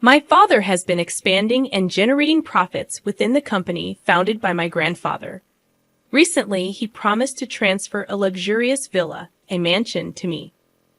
My father has been expanding and generating profits within the company founded by my grandfather. Recently, he promised to transfer a luxurious villa, a mansion, to me.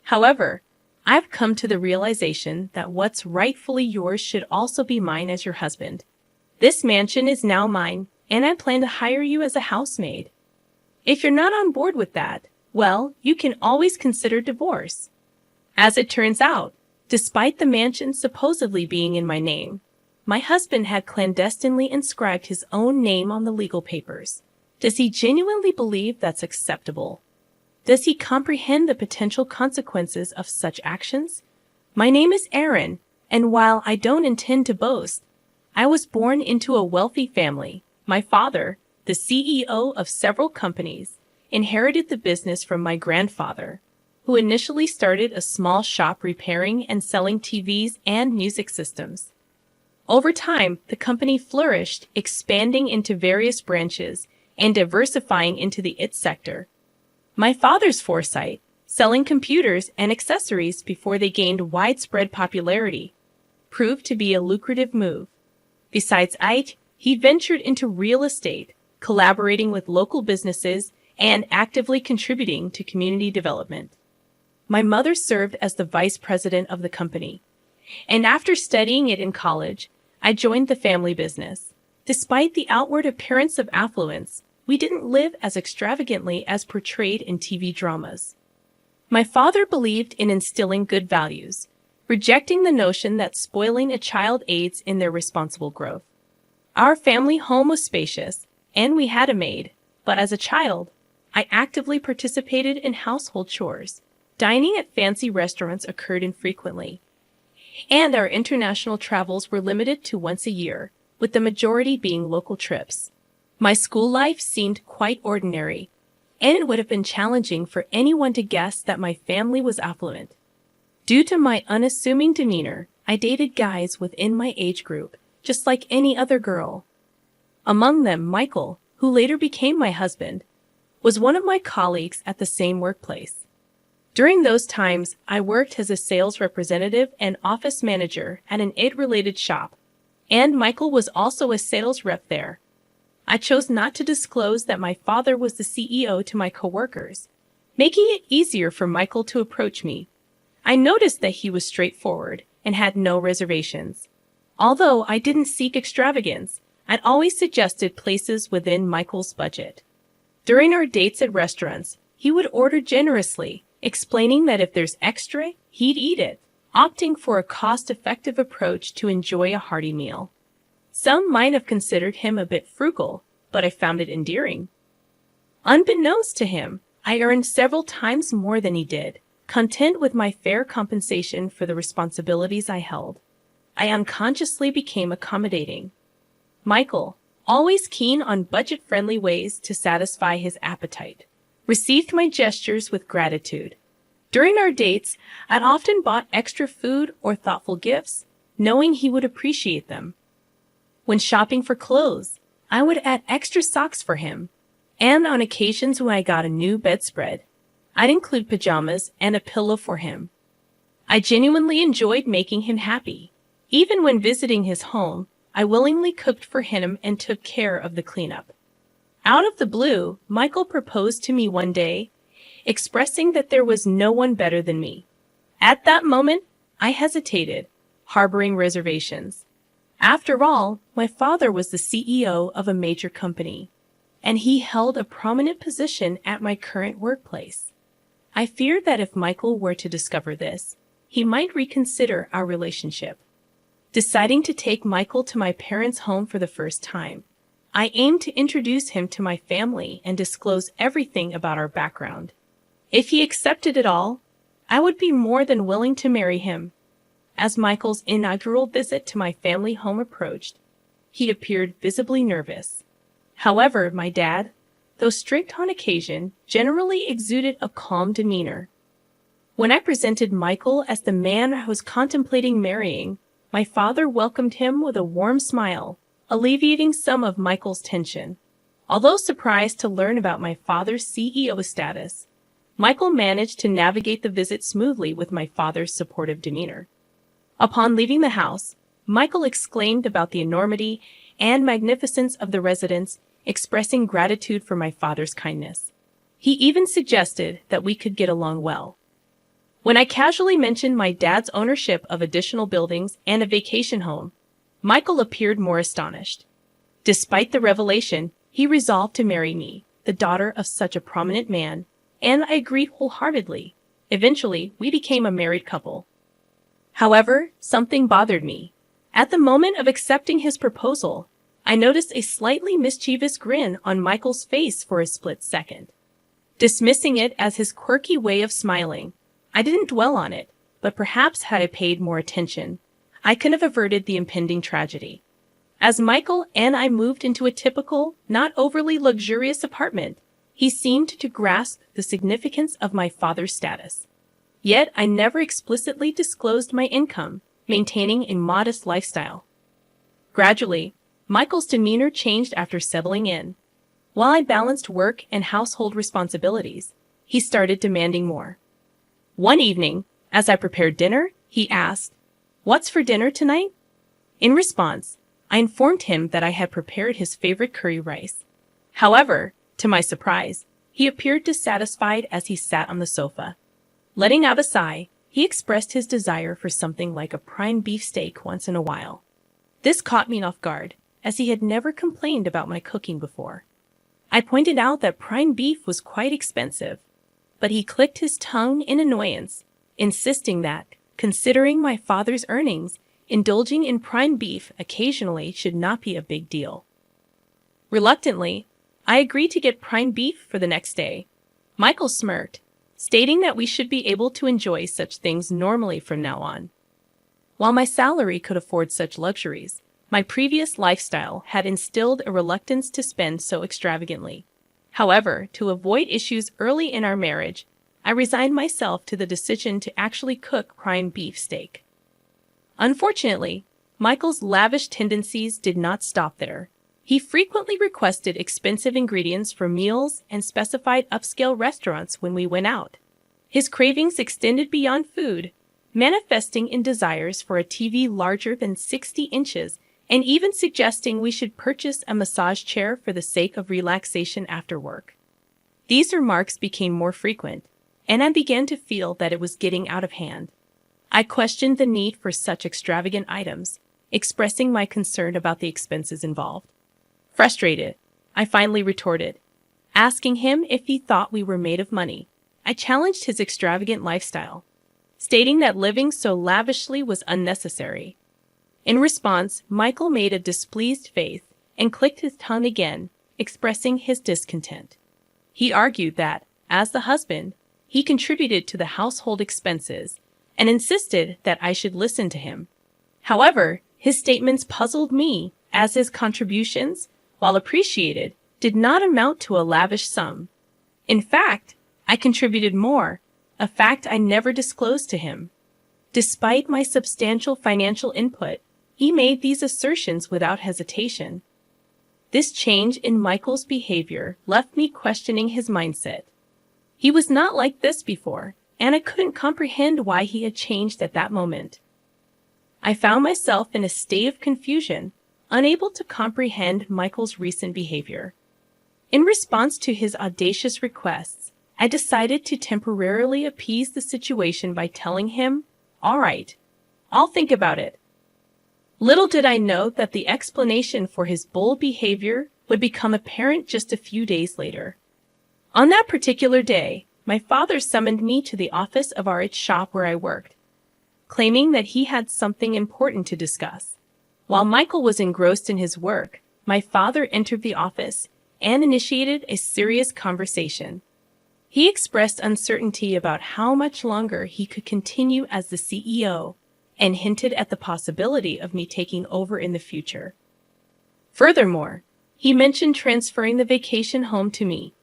However, I've come to the realization that what's rightfully yours should also be mine as your husband. This mansion is now mine, and I plan to hire you as a housemaid. If you're not on board with that, well, you can always consider divorce. As it turns out, despite the mansion supposedly being in my name, my husband had clandestinely inscribed his own name on the legal papers. Does he genuinely believe that's acceptable? Does he comprehend the potential consequences of such actions? My name is Aaron, and while I don't intend to boast, I was born into a wealthy family. My father, the CEO of several companies, inherited the business from my grandfather, who initially started a small shop repairing and selling TVs and music systems. Over time, the company flourished, expanding into various branches and diversifying into the IT sector. My father's foresight, selling computers and accessories before they gained widespread popularity, proved to be a lucrative move. Besides IT, he ventured into real estate, collaborating with local businesses and actively contributing to community development. My mother served as the vice president of the company, and after studying it in college, I joined the family business. Despite the outward appearance of affluence, we didn't live as extravagantly as portrayed in TV dramas. My father believed in instilling good values, rejecting the notion that spoiling a child aids in their responsible growth. Our family home was spacious, and we had a maid, but as a child, I actively participated in household chores. Dining at fancy restaurants occurred infrequently, and our international travels were limited to once a year, with the majority being local trips. My school life seemed quite ordinary, and it would have been challenging for anyone to guess that my family was affluent. Due to my unassuming demeanor, I dated guys within my age group, just like any other girl. Among them, Michael, who later became my husband, was one of my colleagues at the same workplace. During those times, I worked as a sales representative and office manager at an IT-related shop, and Michael was also a sales rep there. I chose not to disclose that my father was the CEO to my coworkers, making it easier for Michael to approach me. I noticed that he was straightforward and had no reservations. Although I didn't seek extravagance, I'd always suggested places within Michael's budget. During our dates at restaurants, he would order generously, explaining that if there's extra, he'd eat it, opting for a cost-effective approach to enjoy a hearty meal. Some might have considered him a bit frugal, but I found it endearing. Unbeknownst to him, I earned several times more than he did, content with my fair compensation for the responsibilities I held. I unconsciously became accommodating. Michael, always keen on budget-friendly ways to satisfy his appetite, received my gestures with gratitude. During our dates, I'd often bought extra food or thoughtful gifts, knowing he would appreciate them. When shopping for clothes, I would add extra socks for him, and on occasions when I got a new bedspread, I'd include pajamas and a pillow for him. I genuinely enjoyed making him happy. Even when visiting his home, I willingly cooked for him and took care of the cleanup. Out of the blue, Michael proposed to me one day, expressing that there was no one better than me. At that moment, I hesitated, harboring reservations. After all, my father was the CEO of a major company, and he held a prominent position at my current workplace. I feared that if Michael were to discover this, he might reconsider our relationship. Deciding to take Michael to my parents' home for the first time, I aimed to introduce him to my family and disclose everything about our background. If he accepted it all, I would be more than willing to marry him. As Michael's inaugural visit to my family home approached, he appeared visibly nervous. However, my dad, though strict on occasion, generally exuded a calm demeanor. When I presented Michael as the man I was contemplating marrying, my father welcomed him with a warm smile, alleviating some of Michael's tension. Although surprised to learn about my father's CEO status, Michael managed to navigate the visit smoothly with my father's supportive demeanor. Upon leaving the house, Michael exclaimed about the enormity and magnificence of the residence, expressing gratitude for my father's kindness. He even suggested that we could get along well. When I casually mentioned my dad's ownership of additional buildings and a vacation home, Michael appeared more astonished. Despite the revelation, he resolved to marry me, the daughter of such a prominent man, and I agreed wholeheartedly. Eventually, we became a married couple. However, something bothered me. At the moment of accepting his proposal, I noticed a slightly mischievous grin on Michael's face for a split second. Dismissing it as his quirky way of smiling, I didn't dwell on it, but perhaps had I paid more attention, I could have averted the impending tragedy. As Michael and I moved into a typical, not overly luxurious apartment, he seemed to grasp the significance of my father's status. Yet I never explicitly disclosed my income, maintaining a modest lifestyle. Gradually, Michael's demeanor changed after settling in. While I balanced work and household responsibilities, he started demanding more. One evening, as I prepared dinner, he asked, "What's for dinner tonight?" In response, I informed him that I had prepared his favorite curry rice. However, to my surprise, he appeared dissatisfied as he sat on the sofa. Letting out a sigh, he expressed his desire for something like a prime beef steak once in a while. This caught me off guard, as he had never complained about my cooking before. I pointed out that prime beef was quite expensive, but he clicked his tongue in annoyance, insisting that, considering my father's earnings, indulging in prime beef occasionally should not be a big deal. Reluctantly, I agreed to get prime beef for the next day. Michael smirked, stating that we should be able to enjoy such things normally from now on. While my salary could afford such luxuries, my previous lifestyle had instilled a reluctance to spend so extravagantly. However, to avoid issues early in our marriage, I resigned myself to the decision to actually cook prime beef steak. Unfortunately, Michael's lavish tendencies did not stop there. He frequently requested expensive ingredients for meals and specified upscale restaurants when we went out. His cravings extended beyond food, manifesting in desires for a TV larger than 60 inches and even suggesting we should purchase a massage chair for the sake of relaxation after work. These remarks became more frequent, and I began to feel that it was getting out of hand. I questioned the need for such extravagant items, expressing my concern about the expenses involved. Frustrated, I finally retorted, asking him if he thought we were made of money. I challenged his extravagant lifestyle, stating that living so lavishly was unnecessary. In response, Michael made a displeased face and clicked his tongue again, expressing his discontent. He argued that, as the husband, he contributed to the household expenses and insisted that I should listen to him. However, his statements puzzled me, as his contributions, while appreciated, did not amount to a lavish sum. In fact, I contributed more, a fact I never disclosed to him. Despite my substantial financial input, he made these assertions without hesitation. This change in Michael's behavior left me questioning his mindset. He was not like this before, and I couldn't comprehend why he had changed at that moment. I found myself in a state of confusion, unable to comprehend Michael's recent behavior. In response to his audacious requests, I decided to temporarily appease the situation by telling him, "All right, I'll think about it." Little did I know that the explanation for his bold behavior would become apparent just a few days later. On that particular day, my father summoned me to the office of our shop where I worked, claiming that he had something important to discuss. While Michael was engrossed in his work, my father entered the office and initiated a serious conversation. He expressed uncertainty about how much longer he could continue as the CEO and hinted at the possibility of me taking over in the future. Furthermore, he mentioned transferring the vacation home to me.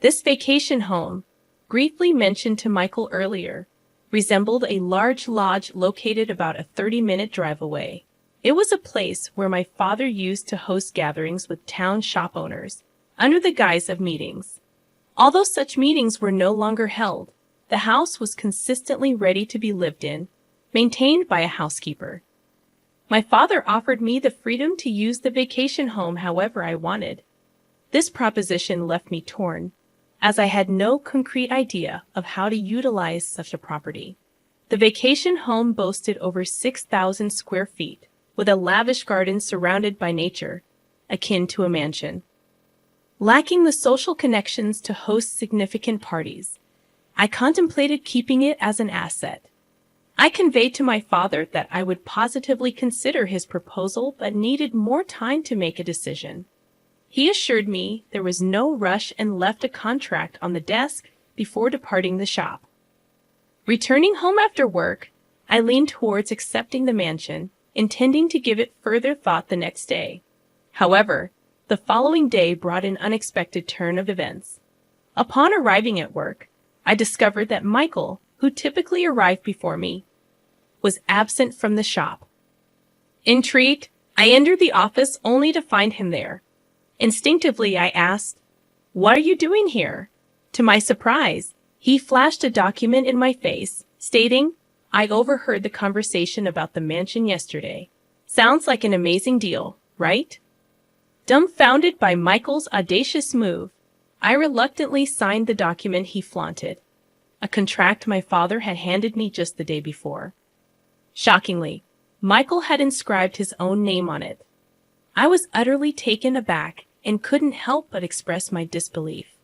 This vacation home, briefly mentioned to Michael earlier, resembled a large lodge located about a 30-minute drive away. It was a place where my father used to host gatherings with town shop owners, under the guise of meetings. Although such meetings were no longer held, the house was consistently ready to be lived in, maintained by a housekeeper. My father offered me the freedom to use the vacation home however I wanted. This proposition left me torn, as I had no concrete idea of how to utilize such a property. The vacation home boasted over 6,000 square feet, with a lavish garden surrounded by nature, akin to a mansion. Lacking the social connections to host significant parties, I contemplated keeping it as an asset. I conveyed to my father that I would positively consider his proposal but needed more time to make a decision. He assured me there was no rush and left a contract on the desk before departing the shop. Returning home after work, I leaned towards accepting the mansion, intending to give it further thought the next day. However, the following day brought an unexpected turn of events. Upon arriving at work, I discovered that Michael, who typically arrived before me, was absent from the shop. Intrigued, I entered the office only to find him there. Instinctively, I asked, "What are you doing here?" To my surprise, he flashed a document in my face, stating, "I overheard the conversation about the mansion yesterday. Sounds like an amazing deal, right?" Dumbfounded by Michael's audacious move, I reluctantly signed the document he flaunted, a contract my father had handed me just the day before. Shockingly, Michael had inscribed his own name on it. I was utterly taken aback and couldn't help but express my disbelief.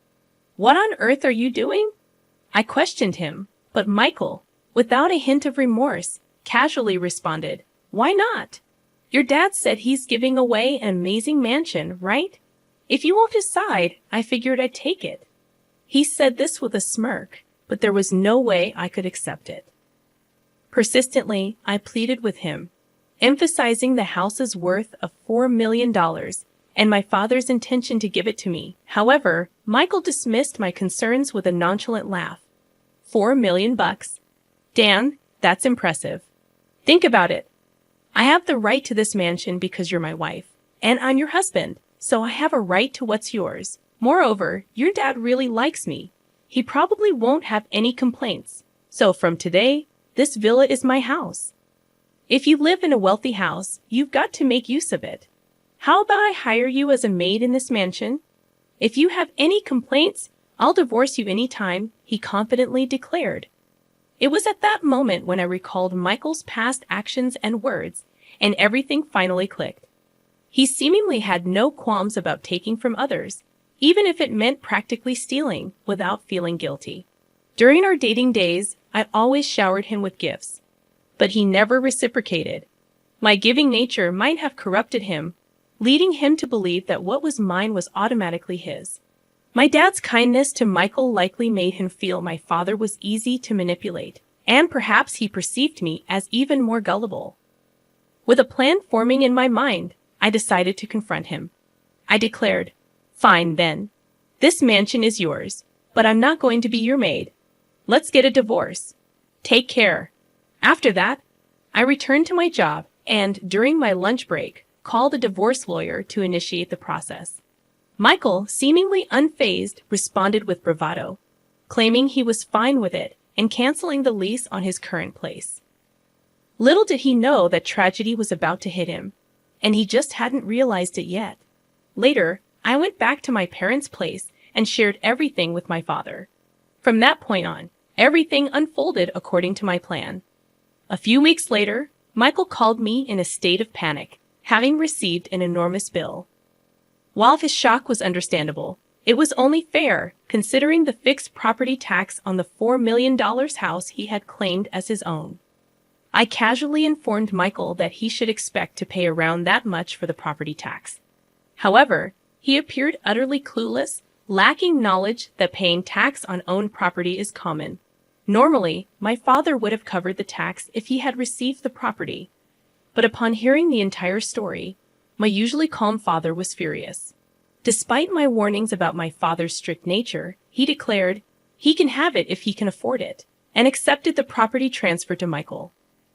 "What on earth are you doing?" I questioned him, but Michael, without a hint of remorse, casually responded, "Why not? Your dad said he's giving away an amazing mansion, right? If you won't decide, I figured I'd take it." He said this with a smirk, but there was no way I could accept it. Persistently, I pleaded with him, emphasizing the house's worth of $4 million and my father's intention to give it to me. However, Michael dismissed my concerns with a nonchalant laugh. $4 million bucks? Dan, that's impressive. Think about it. I have the right to this mansion because you're my wife, and I'm your husband, so I have a right to what's yours. Moreover, your dad really likes me. He probably won't have any complaints. So from today, this villa is my house. If you live in a wealthy house, you've got to make use of it. How about I hire you as a maid in this mansion? If you have any complaints, I'll divorce you any time, he confidently declared. It was at that moment when I recalled Michael's past actions and words, and everything finally clicked. He seemingly had no qualms about taking from others, even if it meant practically stealing without feeling guilty. During our dating days, I always showered him with gifts, but he never reciprocated. My giving nature might have corrupted him, leading him to believe that what was mine was automatically his. My dad's kindness to Michael likely made him feel my father was easy to manipulate, and perhaps he perceived me as even more gullible. With a plan forming in my mind, I decided to confront him. I declared, "Fine then. This mansion is yours, but I'm not going to be your maid. Let's get a divorce. Take care." After that, I returned to my job and, during my lunch break, called a divorce lawyer to initiate the process. Michael, seemingly unfazed, responded with bravado, claiming he was fine with it and canceling the lease on his current place. Little did he know that tragedy was about to hit him, and he just hadn't realized it yet. Later, I went back to my parents' place and shared everything with my father. From that point on, everything unfolded according to my plan. A few weeks later, Michael called me in a state of panic, having received an enormous bill. While his shock was understandable, it was only fair, considering the fixed property tax on the $4 million house he had claimed as his own. I casually informed Michael that he should expect to pay around that much for the property tax. However, he appeared utterly clueless, lacking knowledge that paying tax on owned property is common. Normally, my father would have covered the tax if he had received the property, but upon hearing the entire story, my usually calm father was furious. Despite my warnings about my father's strict nature, he declared he can have it if he can afford it, and accepted the property transfer to Michael.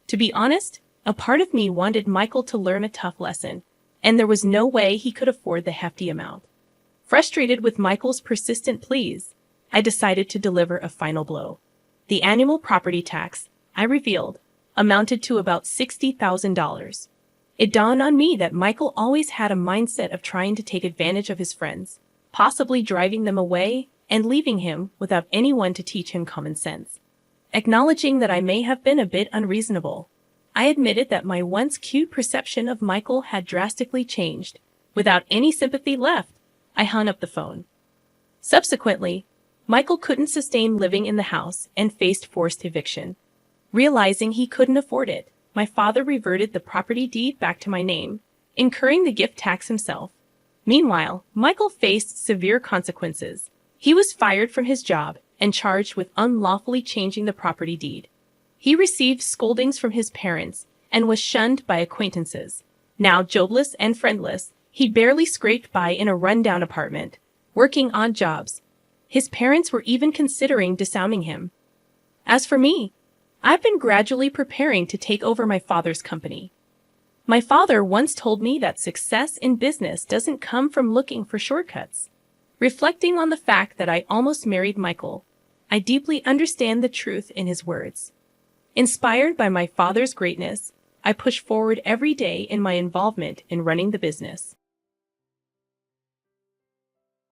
To be honest, a part of me wanted Michael to learn a tough lesson, and there was no way he could afford the hefty amount. Frustrated with Michael's persistent pleas, I decided to deliver a final blow. The annual property tax, I revealed, amounted to about $60,000. It dawned on me that Michael always had a mindset of trying to take advantage of his friends, possibly driving them away and leaving him without anyone to teach him common sense. Acknowledging that I may have been a bit unreasonable, I admitted that my once cute perception of Michael had drastically changed. Without any sympathy left, I hung up the phone. Subsequently, Michael couldn't sustain living in the house and faced forced eviction. Realizing he couldn't afford it, my father reverted the property deed back to my name, incurring the gift tax himself. Meanwhile, Michael faced severe consequences. He was fired from his job and charged with unlawfully changing the property deed. He received scoldings from his parents and was shunned by acquaintances. Now jobless and friendless, he barely scraped by in a rundown apartment, working odd jobs. His parents were even considering disowning him. As for me, I've been gradually preparing to take over my father's company. My father once told me that success in business doesn't come from looking for shortcuts. Reflecting on the fact that I almost married Michael, I deeply understand the truth in his words. Inspired by my father's greatness, I push forward every day in my involvement in running the business.